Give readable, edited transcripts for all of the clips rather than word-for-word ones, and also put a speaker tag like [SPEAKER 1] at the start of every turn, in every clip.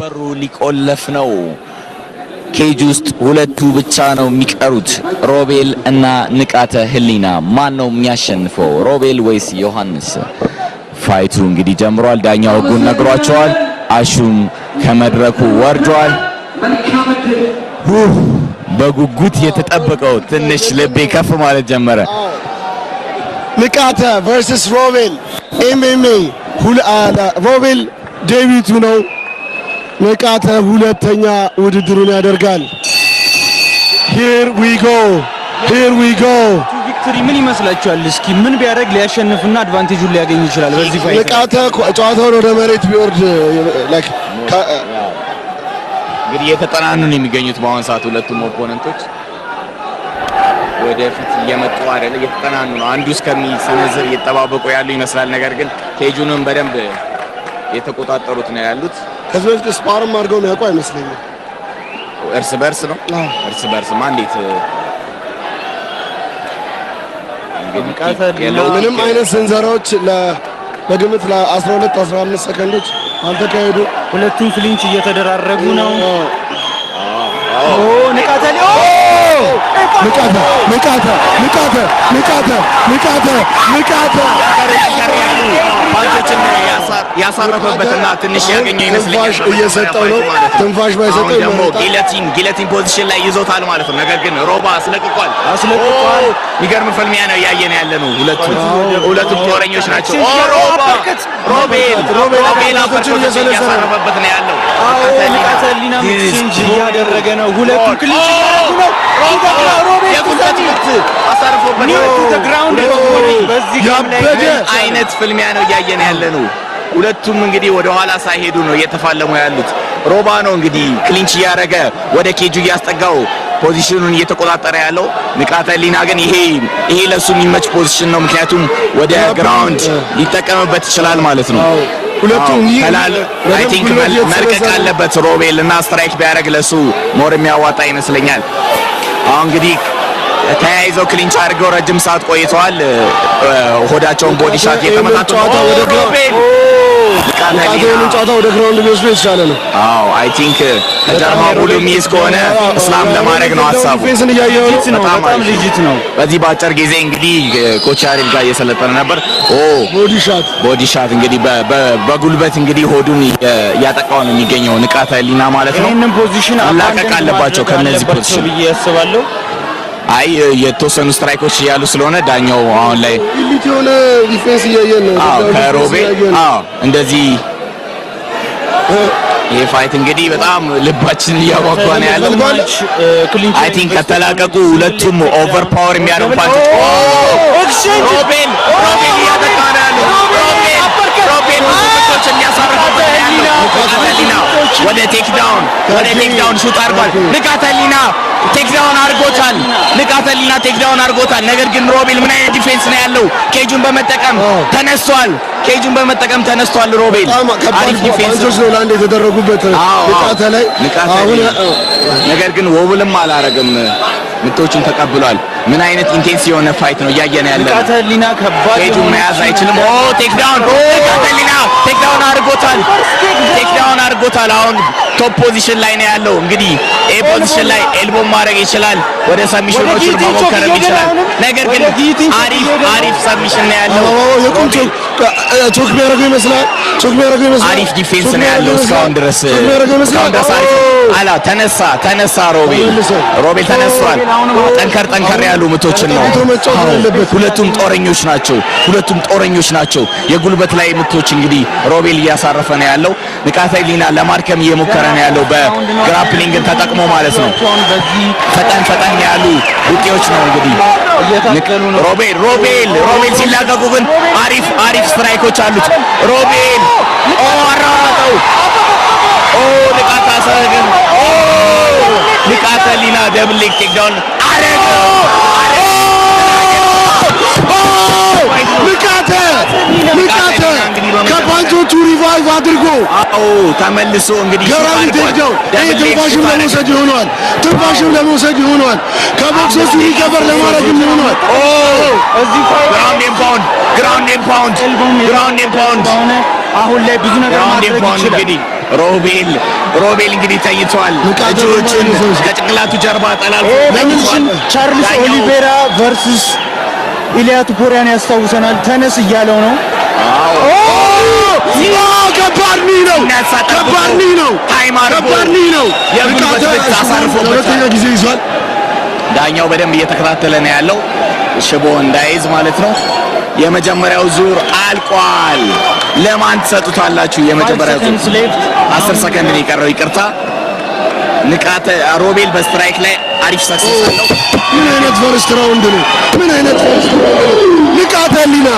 [SPEAKER 1] በሩ ሊቆለፍ ነው። ኬጅ ውስጥ ሁለቱ ብቻ ነው የሚቀሩት፣ ሮቤል እና ንቃተ ህሊና። ማን ነው የሚያሸንፈው? ሮቤል ወይስ ዮሐንስ? ፋይቱ እንግዲህ ጀምሯል። ዳኛው ህጉን ነግሯቸዋል። አሹም ከመድረኩ ወርዷል። በጉጉት የተጠበቀው ትንሽ ልቤ ከፍ ማለት ጀመረ።
[SPEAKER 2] ንቃተ ቨርሰስ ሮቤል ኤምኤምኤ። ሮቤል ዴቢቱ ነው። ንቃተ ሁለተኛ ውድድሩን ያደርጋል። ሂር ዊ ጎ
[SPEAKER 3] ቪክቶሪ ምን ይመስላችኋል? እስኪ ምን ቢያደርግ ሊያሸንፍና አድቫንቴጁን ሊያገኝ ይችላል? በዚህ ፋይት
[SPEAKER 2] ንቃተ ጨዋታውን ወደ መሬት ቢወርድ
[SPEAKER 1] እንግዲህ የተጠናኑ ነው የሚገኙት በአሁን ሰዓት ሁለቱም ኦፖነንቶች ወደፊት እየመጡ አይደለ፣ የተጠናኑ ነው። አንዱ እስከሚሰነዝር እየተጠባበቁ ያሉ ይመስላል። ነገር ግን ኬጁንም በደንብ የተቆጣጠሩት ነው ያሉት።
[SPEAKER 2] ከዚህ በፊት ስፓርም አድርገው ነው ያውቁ አይመስለኝም።
[SPEAKER 1] እርስ በርስ ነው እርስ በርስ ማንዴት
[SPEAKER 2] ምንም አይነት ስንዘራዎች በግምት ለ12 15 ሰከንዶች አልተካሄዱ።
[SPEAKER 3] ሁለቱም ፍሊንች እየተደራረጉ ነው።
[SPEAKER 1] ፓንቾችን ያሳረፈበትና ትንሽ ያገኘው ይመስለኛል።
[SPEAKER 2] እየሰጠው ነው። ትንፋሽ ባይሰጠው
[SPEAKER 1] ደግሞ ጊለቲን ፖዚሽን ላይ ይዞታል ማለት ነው። ነገር ግን ሮባ አስለቅቋል። የሚገርም ፍልሚያ ነው እያየን ያለ ነው። ሁለቱም ጦረኞች ናቸው። ሮቤል እያሳረፈበት ነው ያለው።
[SPEAKER 3] ንቃተሊና ቼንጅ እያደረገ ነው። ሁለቱም ክሊንች እያደረጉ ነው።
[SPEAKER 1] የጉልበት ምት አሳርፎበት አይነት ፍልሚያ ነው እያየን ያለ ነው። ሁለቱም እንግዲህ ወደ ኋላ ሳይሄዱ ነው እየተፋለሙ ያሉት። ሮባ ነው እንግዲህ ክሊንች እያደረገ ወደ ኬጁ እያስጠጋው ፖዚሽኑን እየተቆጣጠረ ያለው። ንቃተ ህሊና ግን ይሄ ለሱ የሚመች ፖዚሽን ነው፣ ምክንያቱም ወደ ግራውንድ ሊጠቀምበት ይችላል ማለት ነው። ሁለቱም አይ ቲንክ መልቀቅ አለበት ሮቤል እና ስትራይክ ቢያደርግ ለሱ ሞር የሚያዋጣ ይመስለኛል። አሁን እንግዲህ ተያይዘው ክሊንች አድርገው ረጅም ሰዓት ቆይተዋል። ሆዳቸውን ቦዲ ሻት የተመታቱ
[SPEAKER 2] ወደ ግራውንድ ቢወስዱ የተሻለ ነው።
[SPEAKER 1] አዎ አይ ቲንክ ከጀርባ ሙሉ የሚይዝ ከሆነ እስላም ለማድረግ ነው ሀሳቡ።
[SPEAKER 3] በጣም ልጅት ነው።
[SPEAKER 1] በዚህ በአጭር ጊዜ እንግዲህ ኮች ያሬድ ጋር እየሰለጠነ ነበር። ቦዲ ሻት እንግዲህ በጉልበት እንግዲህ ሆዱን እያጠቃው ነው የሚገኘው ንቃተ ህሊና ማለት ነው።
[SPEAKER 3] ይሄንን ፖዚሽን
[SPEAKER 1] አላቀቅ አለባቸው ከነዚህ ፖዚሽን
[SPEAKER 3] ብዬ ያስባለሁ።
[SPEAKER 1] አይ የተወሰኑ ስትራይኮች እያሉ ስለሆነ ዳኛው አሁን ላይ
[SPEAKER 2] ኢሊት የሆነ ዲፌንስ እያየን ነው።
[SPEAKER 1] ከሮቤል እንደዚህ ይሄ ፋይት እንግዲህ በጣም ልባችን እያጓጓ ነው ያለው። አይ ቲንክ ከተላቀቁ ሁለቱም ኦቨር ፓወር የሚያደርጉ ፋይቶች ሮቤል እያጠቃ ነው ያለው። ሮቤል ብዙዎች የሚያሳርፉበት ያለው ወደ ቴክዳውን ሹት አድርጓል። ንቃተ ህሊና ቴክዳውን አድርጎታል። ነገር ግን ሮቤል ምን አይነት ዲፌንስ ነው ያለው? ኬጁን በመጠቀም ተነስቷል። ሮቤል አሪፍ ዲፌንስ
[SPEAKER 2] ነው ለአንድ የተደረጉበት ንቃተ ላይ አሁን
[SPEAKER 1] ነገር ግን ወብልም አላረግም፣ ምቶችን ተቀብሏል። ምን አይነት ኢንቴንስ የሆነ ፋይት ነው እያየን ያለ።
[SPEAKER 3] ንቃተ ህሊና ከባድ
[SPEAKER 1] ኬጁን መያዝ አይችልም። ቴክዳውን ንቃተ ህሊና ቴክዳውን አድርጎታል። አሁን ቶፕ ፖዚሽን ላይ ነው ያለው። እንግዲህ ኤ ፖዚሽን ላይ ኤልቦ ማድረግ ይችላል፣ ወደ ሰሚሽኖችን መሞከር ይችላል። ነገር ግን አሪፍ ሰሚሽን ነው ያለው።
[SPEAKER 2] ቾክ ቢያደርገው ይመስላል።
[SPEAKER 1] አሪፍ ዲፌንስ ነው ያለው እስካሁን ድረስ ተነሳ። ሮቤል ተነስቷል። ጠንከር ያሉ ምቶችን ነው። ሁለቱም ጦረኞች ናቸው። የጉልበት ላይ ምቶች እንግዲህ ሮቤል እያሳረፈ ነው ያለው። ንቃተ ህሊና ለማድከም እየሞከረ ነው ያለው በግራፕሊንግ ተጠቅሞ ማለት ነው። ፈጠን ያሉ ውጤዎች ነው እንግዲህ ሮቤል ሲላቀቁ ግን አሪፍ ስትራይኮች አሉት። ሮቤል አራራጠው ንቃተ ህሊና ደብል ሌግ ቴክዳውን አረገው።
[SPEAKER 2] ንቃተ ከፓንቾቹ ሪቫይቭ አድርጎ
[SPEAKER 1] ተመልሶ እንግዲህ
[SPEAKER 2] ገራሚ ቴክዳውን ትንፋሽም ለመውሰድ ይሆናል። ከቦክሶቹ ሪከቨር ለማድረግም ይሆናል።
[SPEAKER 1] ግራውንድ ኤንድ ፓውንድ
[SPEAKER 3] አሁን ላይ ብዙ ነገር ማድረግ ይችላል።
[SPEAKER 1] ሮቤል እንግዲህ ተይቷል። እጆቹን ከጭንቅላቱ ጀርባ ጠላልፎ
[SPEAKER 3] ቻርልስ ኦሊቬራ ቨርሰስ ኢሊያ ቱፖሪያን ያስታውሰናል። ተነስ እያለው ነው።
[SPEAKER 2] ከባድ ነው። ለሁለተኛ ጊዜ ይዟል።
[SPEAKER 1] ዳኛው በደንብ እየተከታተለ ነው ያለው ሽቦ እንዳይዝ ማለት ነው። የመጀመሪያው ዙር አልቋል። ለማን ትሰጡታላችሁ? የመጀመሪያው ዙር 10 ሰከንድ ነው የቀረው። ይቅርታ ንቃተ ሮቤል በስትራይክ ላይ አሪፍ ሰክሰስ አለው።
[SPEAKER 2] ምን አይነት ፈርስት ራውንድ ነው? ንቃተ ህሊና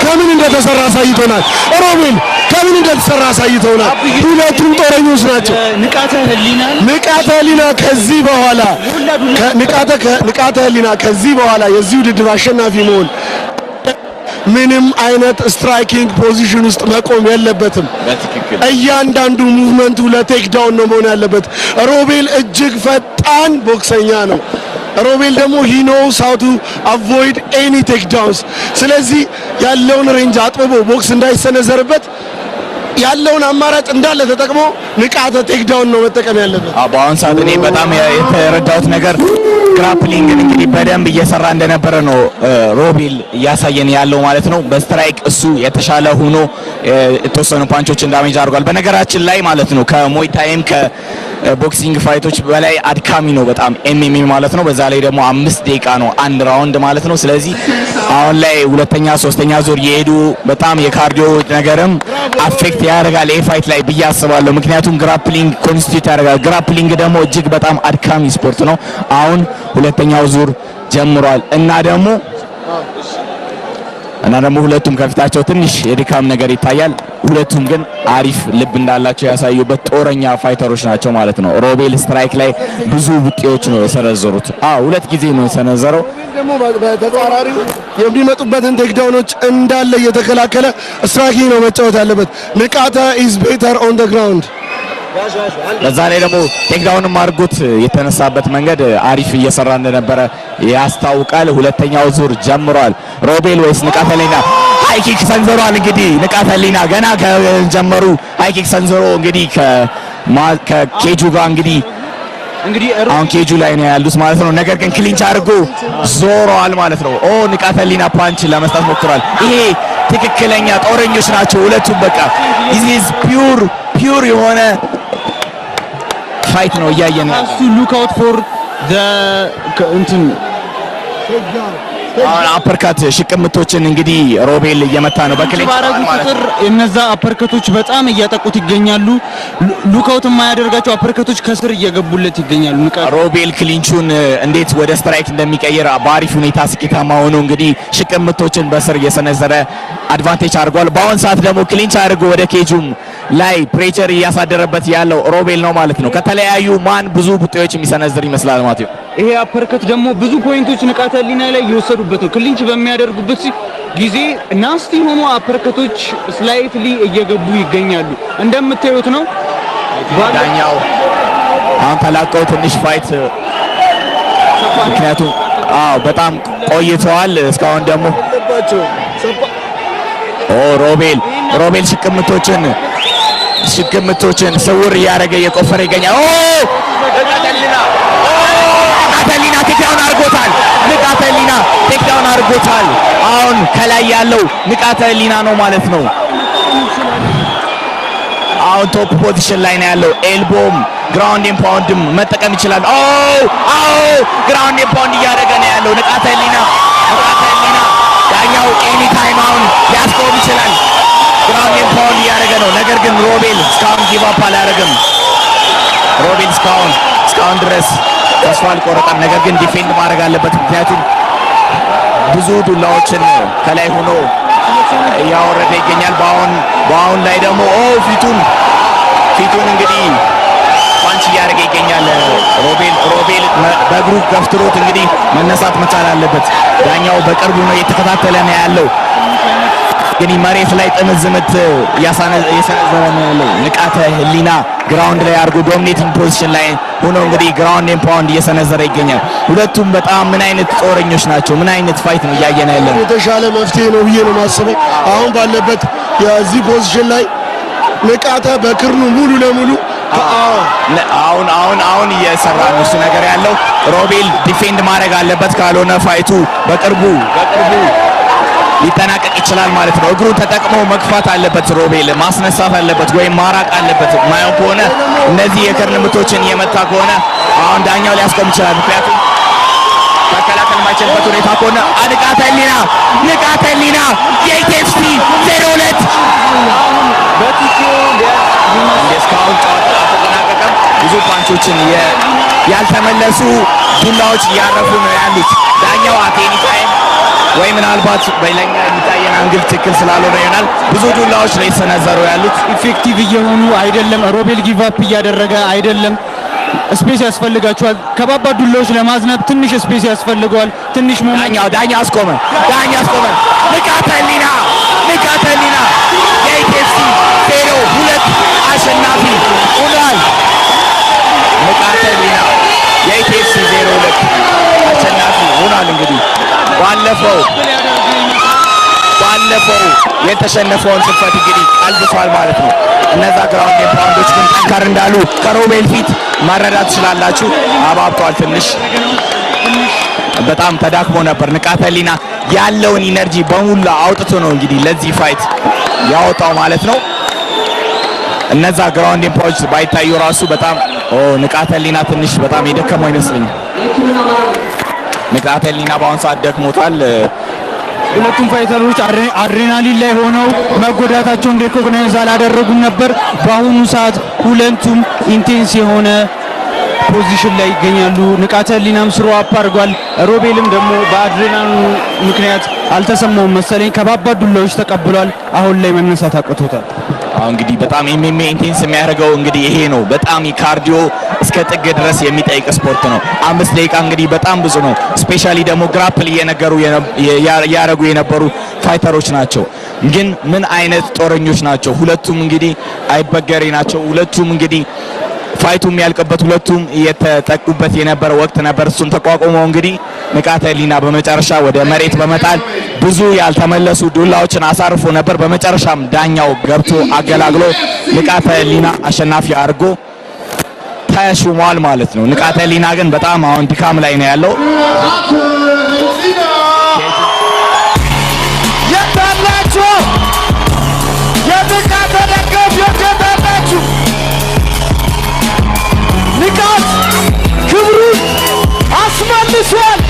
[SPEAKER 2] ከምን እንደተሰራ አሳይቶናል። ሮቤል ከምን እንደተሰራ አሳይቶናል። ሁለቱም ጦረኞች ናቸው። ንቃተ ህሊና ከዚህ በኋላ የዚህ ውድድር አሸናፊ መሆን ምንም አይነት ስትራይኪንግ ፖዚሽን ውስጥ መቆም የለበትም። እያንዳንዱ ሙቭመንቱ ለቴክ ዳውን ነው መሆን ያለበት። ሮቤል እጅግ ፈጣን ቦክሰኛ ነው። ሮቤል ደግሞ he knows how to avoid any takedowns። ስለዚህ ያለውን ሬንጅ አጥብቦ ቦክስ እንዳይሰነዘርበት ያለውን አማራጭ እንዳለ ተጠቅሞ ንቃተ ቴክዳውን ነው መጠቀም ያለበት።
[SPEAKER 1] በአሁን ሰዓት እኔ በጣም የተረዳሁት ነገር ግራፕሊንግን እንግዲህ በደንብ እየሰራ እንደነበረ ነው ሮቤል እያሳየን ያለው ማለት ነው። በስትራይክ እሱ የተሻለ ሆኖ የተወሰኑ ፓንቾችን ዳሜጅ አድርጓል። በነገራችን ላይ ማለት ነው ከሞይታይም ከቦክሲንግ ፋይቶች በላይ አድካሚ ነው በጣም ኤምኤምኤ ማለት ነው። በዛ ላይ ደግሞ 5 ደቂቃ ነው አንድ ራውንድ ማለት ነው። ስለዚህ አሁን ላይ ሁለተኛ ሶስተኛ ዙር የሄዱ በጣም የካርዲዮ ነገርም አፌክት ያደርጋል ይሄ ፋይት ላይ ብዬ አስባለሁ። ምክንያቱም ግራፕሊንግ ኮንስቲቱት ያደርጋል። ግራፕሊንግ ደግሞ እጅግ በጣም አድካሚ ስፖርት ነው። አሁን ሁለተኛው ዙር ጀምሯል እና ደግሞ ሁለቱም ከፊታቸው ትንሽ የድካም ነገር ይታያል። ሁለቱም ግን አሪፍ ልብ እንዳላቸው ያሳዩበት ጦረኛ ፋይተሮች ናቸው ማለት ነው። ሮቤል ስትራይክ ላይ ብዙ ውጤቶች ነው የሰነዘሩት። ሁለት ጊዜ ነው የሰነዘረው።
[SPEAKER 2] ደግሞ በተጻራሪው የሚመጡበትን ቴክዳውኖች እንዳለ እየተከላከለ ስትራይኪንግ ነው መጫወት ያለበት። ንቃተ is better on the ground።
[SPEAKER 1] በዛ ላይ ደግሞ ቴክዳውንም አድርጎት የተነሳበት መንገድ አሪፍ እየሰራ እንደነበረ ያስታውቃል። ሁለተኛው ዙር ጀምሯል። ሮቤል ወይስ ንቃተ ህሊና? ሃይኪክ ሰንዘሯል። እንግዲህ ንቃተ ህሊና ገና ከጀመሩ ሃይኪክ ሰንዘሮ እንግዲህ ከኬጁ ጋር እንግዲህ አሁን ኬጁ ላይ ነው ያሉት ማለት ነው። ነገር ግን ክሊንች አድርጎ ዞሯል ማለት ነው። ንቃተ ህሊና ፓንች ለመስጠት ሞክሯል። ይሄ ትክክለኛ ጦረኞች ናቸው ሁለቱም። በቃ this is ፒውር የሆነ ፋይት ነው እያየን ነው።
[SPEAKER 3] ሉክ አውት ፎር
[SPEAKER 1] አፐርካት ሽቅምቶችን እንግዲህ ሮቤል እየመታ ነው በክሊንች
[SPEAKER 3] ቁጥር እነዛ አፐርከቶች በጣም እያጠቁት ይገኛሉ። ሉካውት የማያደርጋቸው አፐርከቶች ከስር እየገቡለት ይገኛሉ።
[SPEAKER 1] ሮቤል ክሊንቹን እንዴት ወደ ስትራይክ እንደሚቀይር በአሪፍ ሁኔታ ስኬታማ ሆኖ እንግዲህ ሽቅምቶችን በስር እየሰነዘረ አድቫንቴጅ አድርጓል። በአሁን ሰዓት ደግሞ ክሊንች አድርጎ ወደ ኬጁም ላይ ፕሬቸር እያሳደረበት ያለው ሮቤል ነው ማለት ነው። ከተለያዩ ማን ብዙ ቡጤዎች የሚሰነዝር ይመስላል ማለት ነው።
[SPEAKER 3] ይሄ አፐርከት ደግሞ ብዙ ፖይንቶች ንቃተ ህሊና ላይ እየወሰዱበት ነው። ክሊንች በሚያደርጉበት ጊዜ ናስቲ ሆኖ አፐርከቶች ስላይትሊ እየገቡ ይገኛሉ። እንደምታዩት ነው።
[SPEAKER 1] ዳኛው አሁን ተላቀው ትንሽ ፋይት ምክንያቱም በጣም ቆይተዋል። እስካሁን ደግሞ ሮቤል ሽቅምቶችን ስውር እያደረገ እየቆፈረ ይገኛል። ንቃተ ህሊና ቴክዳውን አድርጎታል። አሁን ከላይ ያለው ንቃተ ህሊና ነው ማለት ነው። አሁን ቶፕ ፖዚሽን ላይ ነው ያለው። ኤልቦም ግራውንድ ኤንድ ፓውንድም መጠቀም ይችላል። ግራውንድ ኤንድ ፓውንድ እያደረገ ነው ያለው ንቃተ ህሊና። ዳኛው ኤኒ ታይም አሁን ሊያስቆም ይችላል። ግራውንድ ኤንድ ፓውንድ እያደረገ ነው። ነገር ግን ሮቤል እስካሁን ጊቭ አፕ አላደረገም። ሮቤል እስካሁን ድረስ ተስፋ አልቆረጠም። ነገር ግን ዲፌንድ ማድረግ አለበት። ምክንያቱም ብዙ ዱላዎችን ከላይ ሆኖ እያወረደ ይገኛል። በአሁን ላይ ደግሞ ፊቱን እንግዲህ ፓንች እያደረገ ይገኛል። ሮቤል በእግሩ ገፍትሮት እንግዲህ መነሳት መቻል አለበት። ዳኛው በቅርቡ ነው እየተከታተለ ነው ያለው። ግን መሬት ላይ ጥምዝ ምት እየሰነዘረ ነው ያለው። ንቃተ ህሊና ግራውንድ ላይ አድርጎ ዶሚኔቲንግ ፖዚሽን ላይ ሆኖ እንግዲህ ግራውንድ ኤንድ ፓውንድ እየሰነዘረ ይገኛል። ሁለቱም በጣም ምን አይነት ጦረኞች ናቸው! ምን አይነት ፋይት ነው እያየን ያለን!
[SPEAKER 2] የተሻለ መፍትሄ ነው ብዬ ነው ማስበው። አሁን ባለበት የዚህ ፖዚሽን ላይ ንቃተ በክርኑ ሙሉ ለሙሉ
[SPEAKER 1] አሁን እየሰራ ነው እሱ ነገር ያለው። ሮቤል ዲፌንድ ማድረግ አለበት፣ ካልሆነ ፋይቱ በቅርቡ ሊጠናቀቅ ይችላል ማለት ነው። እግሩን ተጠቅሞ መግፋት አለበት ሮቤል፣ ማስነሳት አለበት ወይም ማራቅ አለበት። ማየው ከሆነ እነዚህ የክርን ምቶችን እየመታ ከሆነ አሁን ዳኛው ሊያስቆም ይችላል። ምክንያቱም መከላከል ማይችልበት ሁኔታ ከሆነ ንቃተ ህሊና የኢቲኤፍሲ 02 እስካሁን ጨዋታ አልተጠናቀቀም። ብዙ ፓንቾችን ያልተመለሱ ዱላዎች እያረፉ ነው ያሉት። ዳኛው አቴኒ ታይም ወይ ምናልባት በሌላኛ የሚታየን አንግል ትክክል ስላልሆነ ይሆናል ብዙ ዱላዎች ላይ ተሰነዘሩ ያሉት
[SPEAKER 3] ኢፌክቲቭ እየሆኑ አይደለም። ሮቤል ጊቭ አፕ እያደረገ አይደለም። ስፔስ ያስፈልጋቸዋል። ከባባድ ዱላዎች ለማዝነብ ትንሽ ስፔስ ያስፈልገዋል። ትንሽ
[SPEAKER 1] ዳኛ አስቆመ። ንቃተ ህሊና የኢቲኤፍሲ 02 አሸናፊ ሆኗል። ንቃተ ህሊና የኢቲኤፍሲ 02 አሸናፊ ሆኗል። እንግዲህ ባለፈው የተሸነፈውን ስንፈት እንግዲህ ቀልብሷል ማለት ነው። እነዛ ግራውንድ ፓውንዶች ግን ጠንከር እንዳሉ ከሮቤል ፊት መረዳት ትችላላችሁ። አባብቷል። ትንሽ በጣም ተዳክሞ ነበር። ንቃተ ህሊና ያለውን ኢነርጂ በሙሉ አውጥቶ ነው እንግዲህ ለዚህ ፋይት ያወጣው ማለት ነው። እነዛ ግራውንድ ፓውንዶች ባይታዩ ራሱ በጣም ንቃተ ህሊና ትንሽ በጣም የደከመው ይመስለኛል። ንቃተ ህሊና በአሁኑ ሰዓት ደክሞታል።
[SPEAKER 3] ሁለቱም ፋይተሮች አድሬናሊን ላይ ሆነው መጎዳታቸውን ሪኮግናይዝ አላደረጉም ነበር። በአሁኑ ሰዓት ሁለቱም ኢንቴንስ የሆነ ፖዚሽን ላይ ይገኛሉ። ንቃተ ህሊናም ስሮ አፕ አድርጓል። ሮቤልም ደግሞ በአድሬናሉ ምክንያት አልተሰማውም መሰለኝ ከባባድ ዱላዎች ተቀብሏል። አሁን ላይ መነሳት አቅቶታል።
[SPEAKER 1] እንግዲህ በጣም ኤምኤምኤ ኢንቴንስ የሚያደርገው እንግዲህ ይሄ ነው። በጣም ካርዲዮ እስከ ጥግ ድረስ የሚጠይቅ ስፖርት ነው። 5 ደቂቃ እንግዲህ በጣም ብዙ ነው። ስፔሻሊ ደግሞ ግራፕል ያረጉ የነበሩ ፋይተሮች ናቸው። ግን ምን አይነት ጦረኞች ናቸው! ሁለቱም እንግዲህ አይበገሬ ናቸው። ሁለቱም እንግዲህ ፋይቱ የሚያልቅበት ሁለቱም የተጠቁበት የነበረ ወቅት ነበር። እሱን ተቋቁመው እንግዲህ ንቃተ ህሊና በመጨረሻ ወደ መሬት በመጣል ብዙ ያልተመለሱ ዱላዎችን አሳርፎ ነበር። በመጨረሻም ዳኛው ገብቶ አገላግሎ ንቃተ ህሊና አሸናፊ አድርጎ ተሹሟል ማለት ነው። ንቃተ ህሊና ግን በጣም አሁን ድካም ላይ ነው ያለው።
[SPEAKER 2] የታላችሁ የንቃተ ደጋፊዎች የታላችሁ ንቃት ክብሩን አስመልሷል።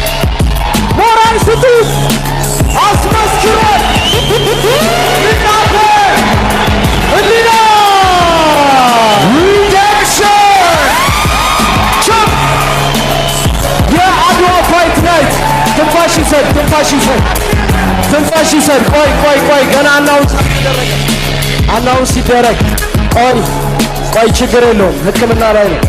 [SPEAKER 2] ሞራል ስጡት። አስመስክሯል። ንቃተ ህሊና የአድዋ ፋይት ናይት ትንፋሽ ይሰድ። ቆይ ገና አናውንስ ሲደረግ ቆይ ችግር የለውም። ሕክምና ላይ ነው።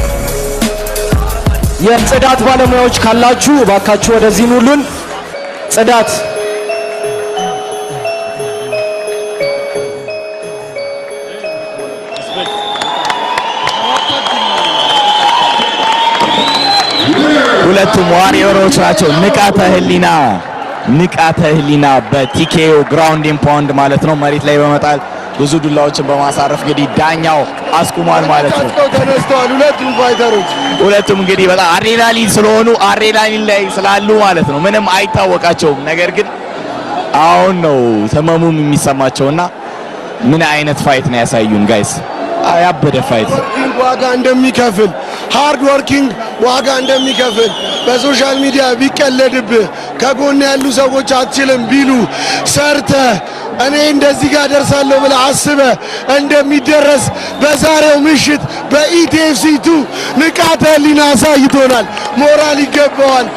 [SPEAKER 2] የጽዳት ባለሙያዎች ካላችሁ እባካችሁ ወደዚህ ኑሉን። ጽዳት
[SPEAKER 1] ሁለቱም ዋሪየሮች ናቸው። ንቃተ ህሊና በቲኬኦ ግራውንድ ኤንድ ፓውንድ ማለት ነው መሬት ላይ በመጣል ብዙ ዱላዎችን በማሳረፍ እንግዲህ ዳኛው አስቁሟል ማለት ነው።
[SPEAKER 2] ተነስተዋል ሁለቱም ፋይተሮች።
[SPEAKER 1] ሁለቱም እንግዲህ በጣም አድሬናሊን ላይ ስላሉ ማለት ነው ምንም አይታወቃቸውም። ነገር ግን አሁን ነው ህመሙም የሚሰማቸውና ምን አይነት ፋይት ነው ያሳዩን ጋይስ። ያበደ ፋይት
[SPEAKER 2] ዋጋ እንደሚከፍል ሃርድ ወርኪንግ ዋጋ እንደሚከፍል በሶሻል ሚዲያ ቢቀለድብህ ከጎን ያሉ ሰዎች አትችልም ቢሉ ሰርተ እኔ እንደዚህ ጋር ደርሳለሁ ብለህ አስበህ እንደሚደረስ በዛሬው ምሽት በኢቲኤፍሲ 2 ንቃተ ህሊና አሳይቶናል። ሞራል ይገባዋል።